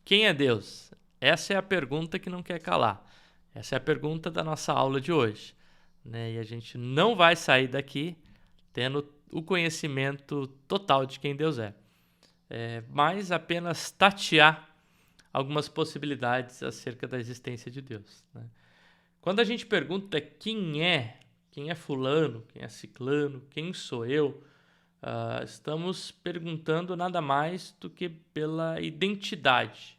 Quem é Deus? Essa é a pergunta que não quer calar. Essa é a pergunta da nossa aula de hoje, né? E a gente não vai sair daqui tendo o conhecimento total de quem Deus é, mas apenas tatear algumas possibilidades acerca da existência de Deus, né? Quando a gente pergunta quem é fulano, quem é ciclano, quem sou eu, estamos perguntando nada mais do que pela identidade,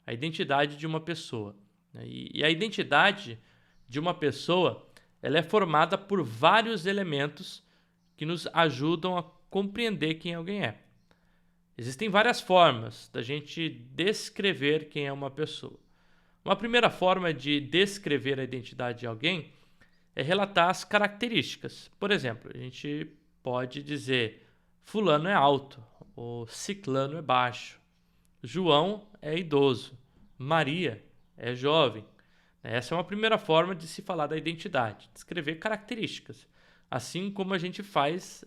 a identidade de uma pessoa, né? E a identidade de uma pessoa, ela é formada por vários elementos que nos ajudam a compreender quem alguém é. Existem várias formas da gente descrever quem é uma pessoa. Uma primeira forma de descrever a identidade de alguém é relatar as características. Por exemplo, a gente pode dizer: fulano é alto, ou ciclano é baixo, João é idoso, Maria é jovem. Essa é uma primeira forma de se falar da identidade, descrever características, assim como a gente faz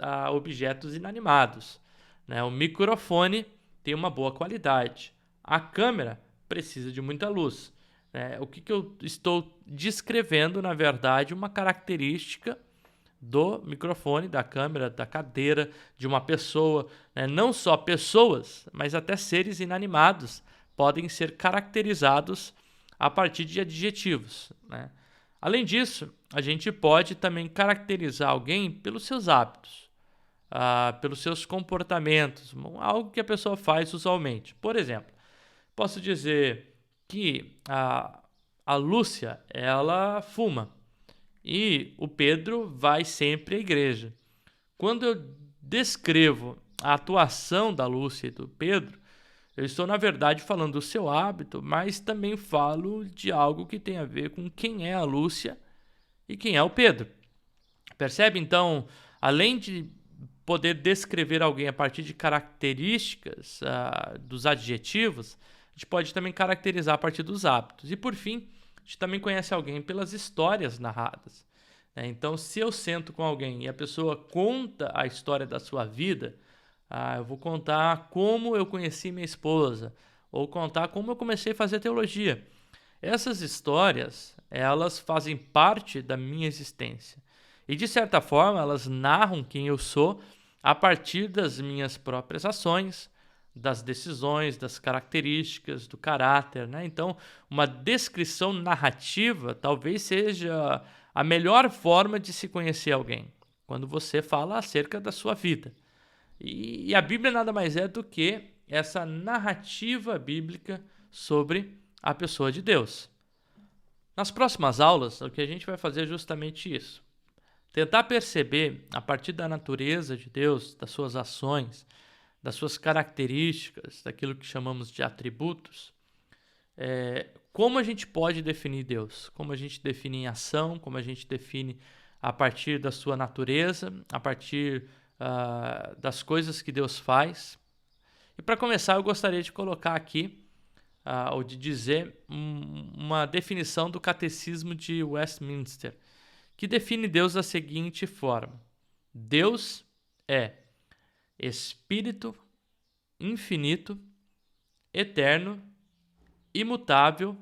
a objetos inanimados, né? O microfone tem uma boa qualidade, a câmera precisa de muita luz, né? O que eu estou descrevendo, na verdade, uma característica do microfone, da câmera, da cadeira, de uma pessoa, né? Não só pessoas, mas até seres inanimados podem ser caracterizados a partir de adjetivos, né? Além disso, a gente pode também caracterizar alguém pelos seus hábitos, pelos seus comportamentos, algo que a pessoa faz usualmente. Por exemplo, posso dizer que a Lúcia, ela fuma e o Pedro vai sempre à igreja. Quando eu descrevo a atuação da Lúcia e do Pedro, eu estou, na verdade, falando do seu hábito, mas também falo de algo que tem a ver com quem é a Lúcia e quem é o Pedro. Percebe? Então, além de poder descrever alguém a partir de características dos adjetivos, a gente pode também caracterizar a partir dos hábitos. E, por fim, a gente também conhece alguém pelas histórias narradas, né? Então, se eu sento com alguém e a pessoa conta a história da sua vida, eu vou contar como eu conheci minha esposa, ou contar como eu comecei a fazer teologia. Essas histórias, elas fazem parte da minha existência. E, de certa forma, elas narram quem eu sou a partir das minhas próprias ações, das decisões, das características, do caráter, né? Então, uma descrição narrativa talvez seja a melhor forma de se conhecer alguém, quando você fala acerca da sua vida. E a Bíblia nada mais é do que essa narrativa bíblica sobre a pessoa de Deus. Nas próximas aulas, o que a gente vai fazer é justamente isso. Tentar perceber, a partir da natureza de Deus, das suas ações, das suas características, daquilo que chamamos de atributos, como a gente pode definir Deus, como a gente define em ação, como a gente define a partir da sua natureza, a partir das coisas que Deus faz. E para começar, eu gostaria de colocar aqui, ou de dizer, uma definição do Catecismo de Westminster, que define Deus da seguinte forma: Deus é Espírito infinito, eterno, imutável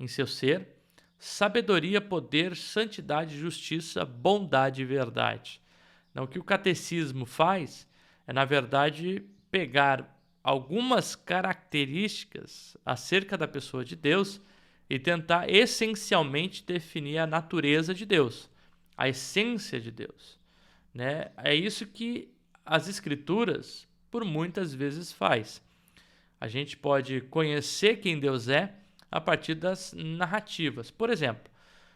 em seu ser, sabedoria, poder, santidade, justiça, bondade e verdade. Então, o que o catecismo faz é, na verdade, pegar algumas características acerca da pessoa de Deus e tentar essencialmente definir a natureza de Deus, a essência de Deus, né? É isso que as Escrituras, por muitas vezes, faz. A gente pode conhecer quem Deus é a partir das narrativas. Por exemplo,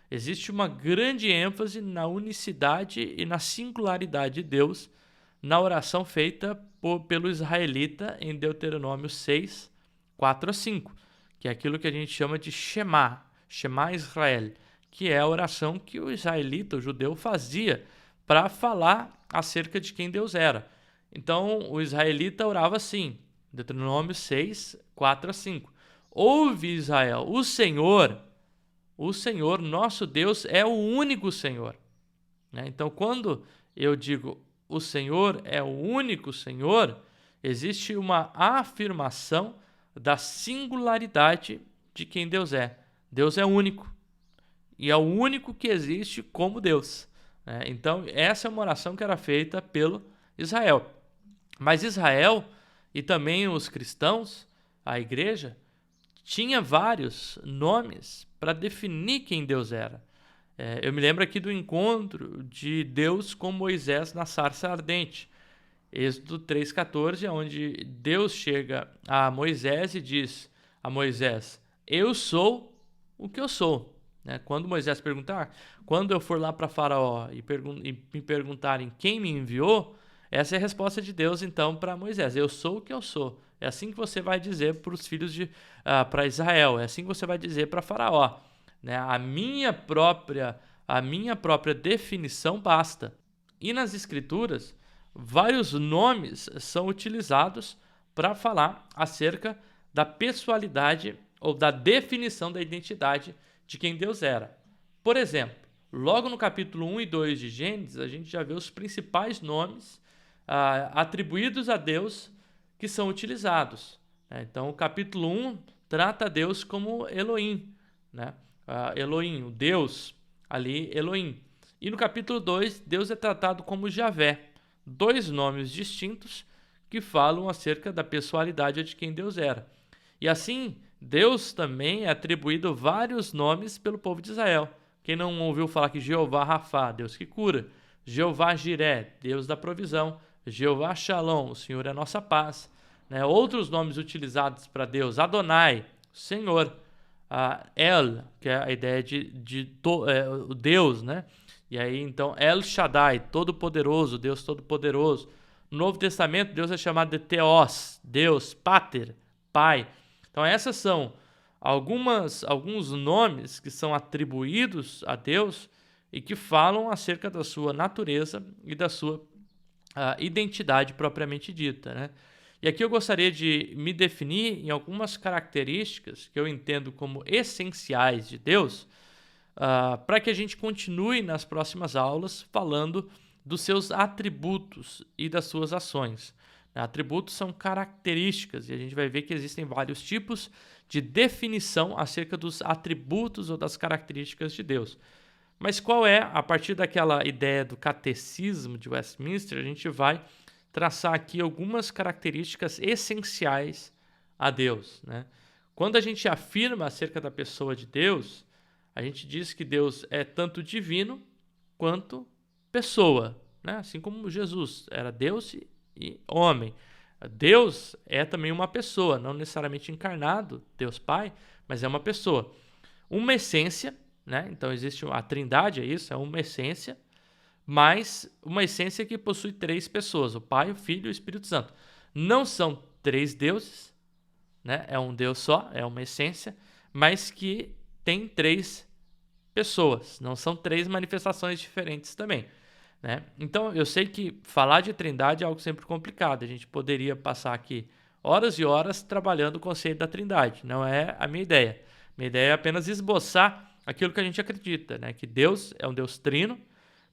existe uma grande ênfase na unicidade e na singularidade de Deus na oração feita pelo israelita em Deuteronômio 6, 4 a 5, que é aquilo que a gente chama de Shema Israel, que é a oração que o israelita, o judeu, fazia para falar acerca de quem Deus era. Então, o israelita orava assim, Deuteronômio 6, 4 a 5. Ouve, Israel, o Senhor, nosso Deus, é o único Senhor, né? Então, quando eu digo o Senhor é o único Senhor, existe uma afirmação da singularidade de quem Deus é. Deus é único. E é o único que existe como Deus. Então, essa é uma oração que era feita pelo Israel. Mas Israel e também os cristãos, a igreja, tinha vários nomes para definir quem Deus era. Eu me lembro aqui do encontro de Deus com Moisés na sarça ardente. Êxodo 3,14, onde Deus chega a Moisés e diz a Moisés: eu sou o que eu sou. Quando Moisés perguntar, quando eu for lá para Faraó e me perguntarem quem me enviou, essa é a resposta de Deus então para Moisés: eu sou o que eu sou. É assim que você vai dizer para os filhos para Israel, é assim que você vai dizer para Faraó. A minha própria definição basta. E nas Escrituras, vários nomes são utilizados para falar acerca da pessoalidade ou da definição da identidade de quem Deus era. Por exemplo, logo no capítulo 1 e 2 de Gênesis, a gente já vê os principais nomes atribuídos a Deus que são utilizados. Então, o capítulo 1 trata Deus como Elohim, Elohim, o Deus ali, Elohim. E no capítulo 2, Deus é tratado como Javé, dois nomes distintos que falam acerca da pessoalidade de quem Deus era. E assim, Deus também é atribuído vários nomes pelo povo de Israel. Quem não ouviu falar que Jeová Rafá, Deus que cura, Jeová Jiré, Deus da provisão, Jeová Shalom, o Senhor é a nossa paz. Outros nomes utilizados para Deus: Adonai, Senhor, El, que é a ideia de Deus, E aí, então, El Shaddai, Todo-Poderoso, Deus Todo-Poderoso. No Novo Testamento, Deus é chamado de Theos, Deus, Pater, Pai. Então, essas são alguns nomes que são atribuídos a Deus e que falam acerca da sua natureza e da sua identidade propriamente dita, E aqui eu gostaria de me definir em algumas características que eu entendo como essenciais de Deus, para que a gente continue nas próximas aulas falando dos seus atributos e das suas ações. Atributos são características e a gente vai ver que existem vários tipos de definição acerca dos atributos ou das características de Deus. Mas qual é, a partir daquela ideia do catecismo de Westminster, a gente vai traçar aqui algumas características essenciais a Deus, Quando a gente afirma acerca da pessoa de Deus, a gente diz que Deus é tanto divino quanto pessoa, Assim como Jesus era Deus e homem. Deus é também uma pessoa, não necessariamente encarnado, Deus Pai, mas é uma pessoa. Uma essência, Então existe a Trindade, é uma essência, mas uma essência que possui três pessoas: o Pai, o Filho e o Espírito Santo. Não são três deuses, É um Deus só, é uma essência, mas que tem três pessoas, não são três manifestações diferentes também. Então, eu sei que falar de Trindade é algo sempre complicado. A gente poderia passar aqui horas e horas trabalhando o conceito da Trindade. Não é a minha ideia. Minha ideia é apenas esboçar aquilo que a gente acredita, Que Deus é um Deus trino.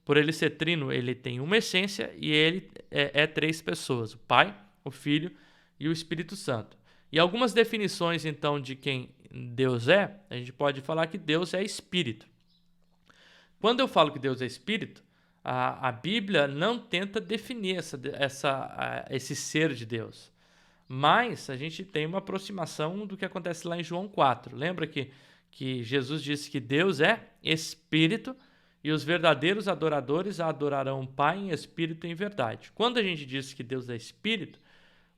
Por ele ser trino, ele tem uma essência e ele é três pessoas: o Pai, o Filho e o Espírito Santo. E algumas definições, então, de quem Deus é, a gente pode falar que Deus é Espírito. Quando eu falo que Deus é Espírito, a Bíblia não tenta definir esse ser de Deus. Mas a gente tem uma aproximação do que acontece lá em João 4. Lembra que Jesus disse que Deus é Espírito e os verdadeiros adoradores adorarão o Pai em espírito e em verdade. Quando a gente diz que Deus é Espírito,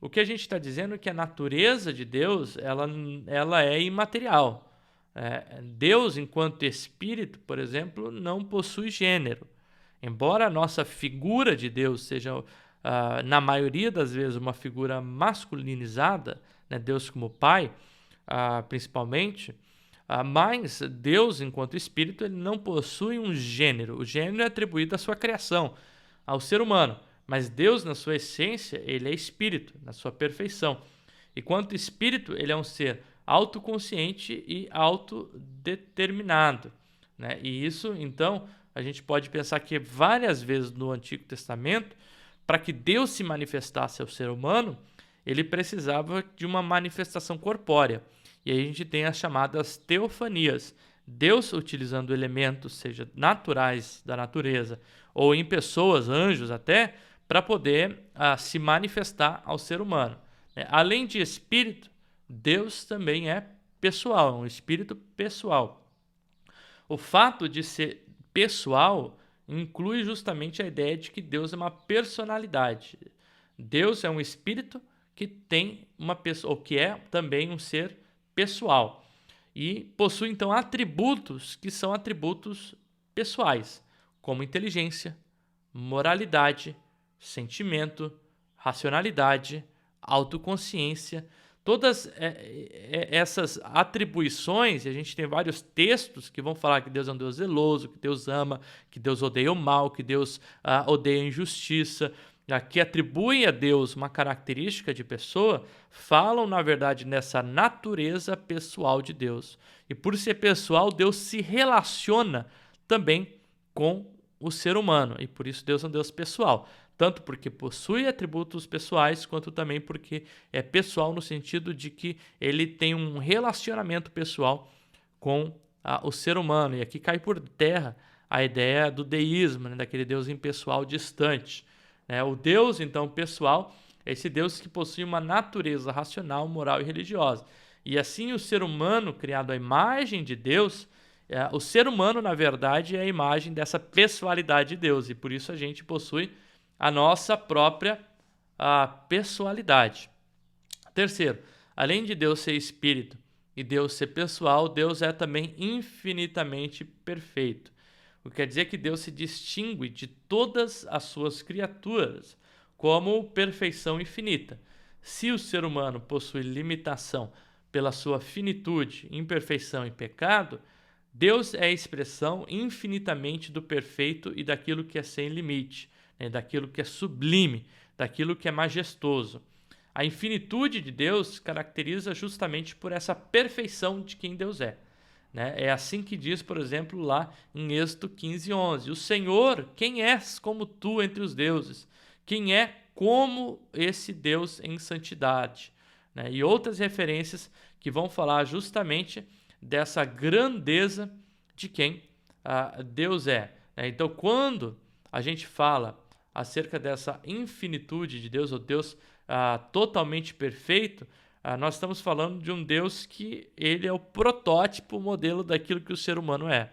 o que a gente está dizendo é que a natureza de Deus ela é imaterial. Deus, enquanto Espírito, por exemplo, não possui gênero. Embora a nossa figura de Deus seja, na maioria das vezes, uma figura masculinizada, Deus como Pai, principalmente, mas Deus, enquanto Espírito, ele não possui um gênero. O gênero é atribuído à sua criação, ao ser humano. Mas Deus, na sua essência, ele é Espírito, na sua perfeição. E quanto Espírito, ele é um ser autoconsciente e autodeterminado. E isso, então, a gente pode pensar que várias vezes no Antigo Testamento, para que Deus se manifestasse ao ser humano, ele precisava de uma manifestação corpórea. E aí a gente tem as chamadas teofanias. Deus utilizando elementos, seja naturais da natureza, ou em pessoas, anjos até, para poder se manifestar ao ser humano. Além de espírito, Deus também é pessoal, é um espírito pessoal. O fato de ser pessoal inclui justamente a ideia de que Deus é uma personalidade. Deus é um espírito que tem uma pessoa, ou que é também um ser pessoal. E possui então atributos que são atributos pessoais, como inteligência, moralidade, sentimento, racionalidade, autoconsciência. Todas essas atribuições, e a gente tem vários textos que vão falar que Deus é um Deus zeloso, que Deus ama, que Deus odeia o mal, que Deus odeia a injustiça, que atribuem a Deus uma característica de pessoa, falam, na verdade, nessa natureza pessoal de Deus. E por ser pessoal, Deus se relaciona também com o ser humano. E por isso Deus é um Deus pessoal. Tanto porque possui atributos pessoais, quanto também porque é pessoal no sentido de que ele tem um relacionamento pessoal com o ser humano. E aqui cai por terra a ideia do deísmo, né, daquele Deus impessoal distante. O Deus, então, pessoal, é esse Deus que possui uma natureza racional, moral e religiosa. E assim o ser humano, criado à imagem de Deus, o ser humano, na verdade, é a imagem dessa pessoalidade de Deus. E por isso a gente possui a nossa própria pessoalidade. Terceiro, além de Deus ser espírito e Deus ser pessoal, Deus é também infinitamente perfeito. O que quer dizer que Deus se distingue de todas as suas criaturas como perfeição infinita. Se o ser humano possui limitação pela sua finitude, imperfeição e pecado, Deus é a expressão infinitamente do perfeito e daquilo que é sem limite, daquilo que é sublime, daquilo que é majestoso. A infinitude de Deus caracteriza justamente por essa perfeição de quem Deus é. É assim que diz, por exemplo, lá em Êxodo 15:11. O Senhor, quem és como tu entre os deuses? Quem é como esse Deus em santidade? E outras referências que vão falar justamente dessa grandeza de quem Deus é. Então, quando a gente fala acerca dessa infinitude de Deus, ou Deus totalmente perfeito, nós estamos falando de um Deus que ele é o protótipo, o modelo daquilo que o ser humano é,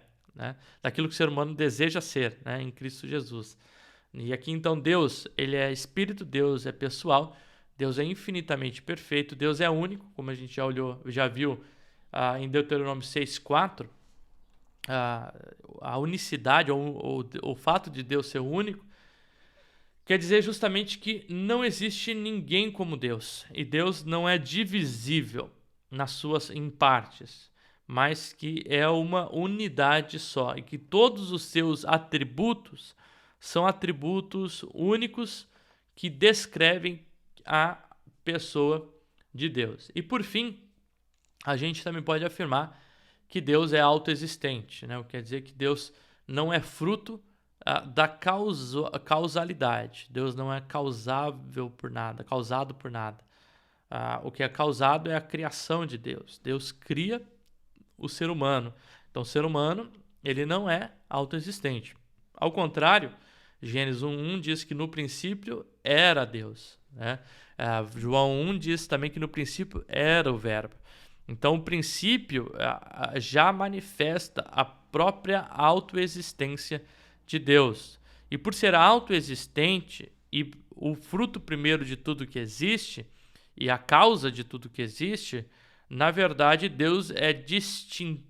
daquilo que o ser humano deseja ser, em Cristo Jesus. E aqui então Deus, ele é espírito, Deus é pessoal, Deus é infinitamente perfeito, Deus é único, como a gente já viu em Deuteronômio 6:4, a unicidade ou o fato de Deus ser único quer dizer justamente que não existe ninguém como Deus. E Deus não é divisível em partes, mas que é uma unidade só. E que todos os seus atributos são atributos únicos que descrevem a pessoa de Deus. E por fim, a gente também pode afirmar que Deus é autoexistente, o que quer dizer que Deus não é fruto da causalidade. Deus não é causável por nada, causado por nada. O que é causado é a criação de Deus. Deus cria o ser humano. Então, o ser humano, ele não é autoexistente. Ao contrário, Gênesis 1:1 diz que no princípio era Deus. João 1 diz também que no princípio era o Verbo. Então, o princípio já manifesta a própria autoexistência de Deus. E por ser autoexistente e o fruto primeiro de tudo que existe e a causa de tudo que existe, na verdade Deus é distinto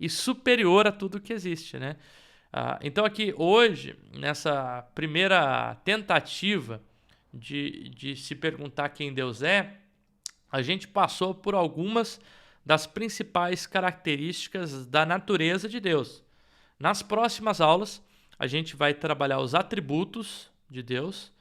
e superior a tudo que existe, então aqui hoje, nessa primeira tentativa de se perguntar quem Deus é, a gente passou por algumas das principais características da natureza de Deus. Nas próximas aulas, a gente vai trabalhar os atributos de Deus,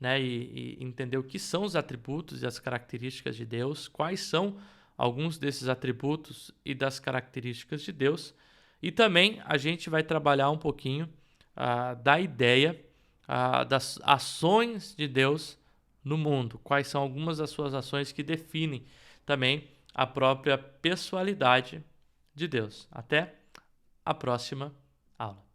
e entender o que são os atributos e as características de Deus, quais são alguns desses atributos e das características de Deus. E também a gente vai trabalhar um pouquinho da ideia das ações de Deus no mundo? Quais são algumas das suas ações que definem também a própria pessoalidade de Deus? Até a próxima aula.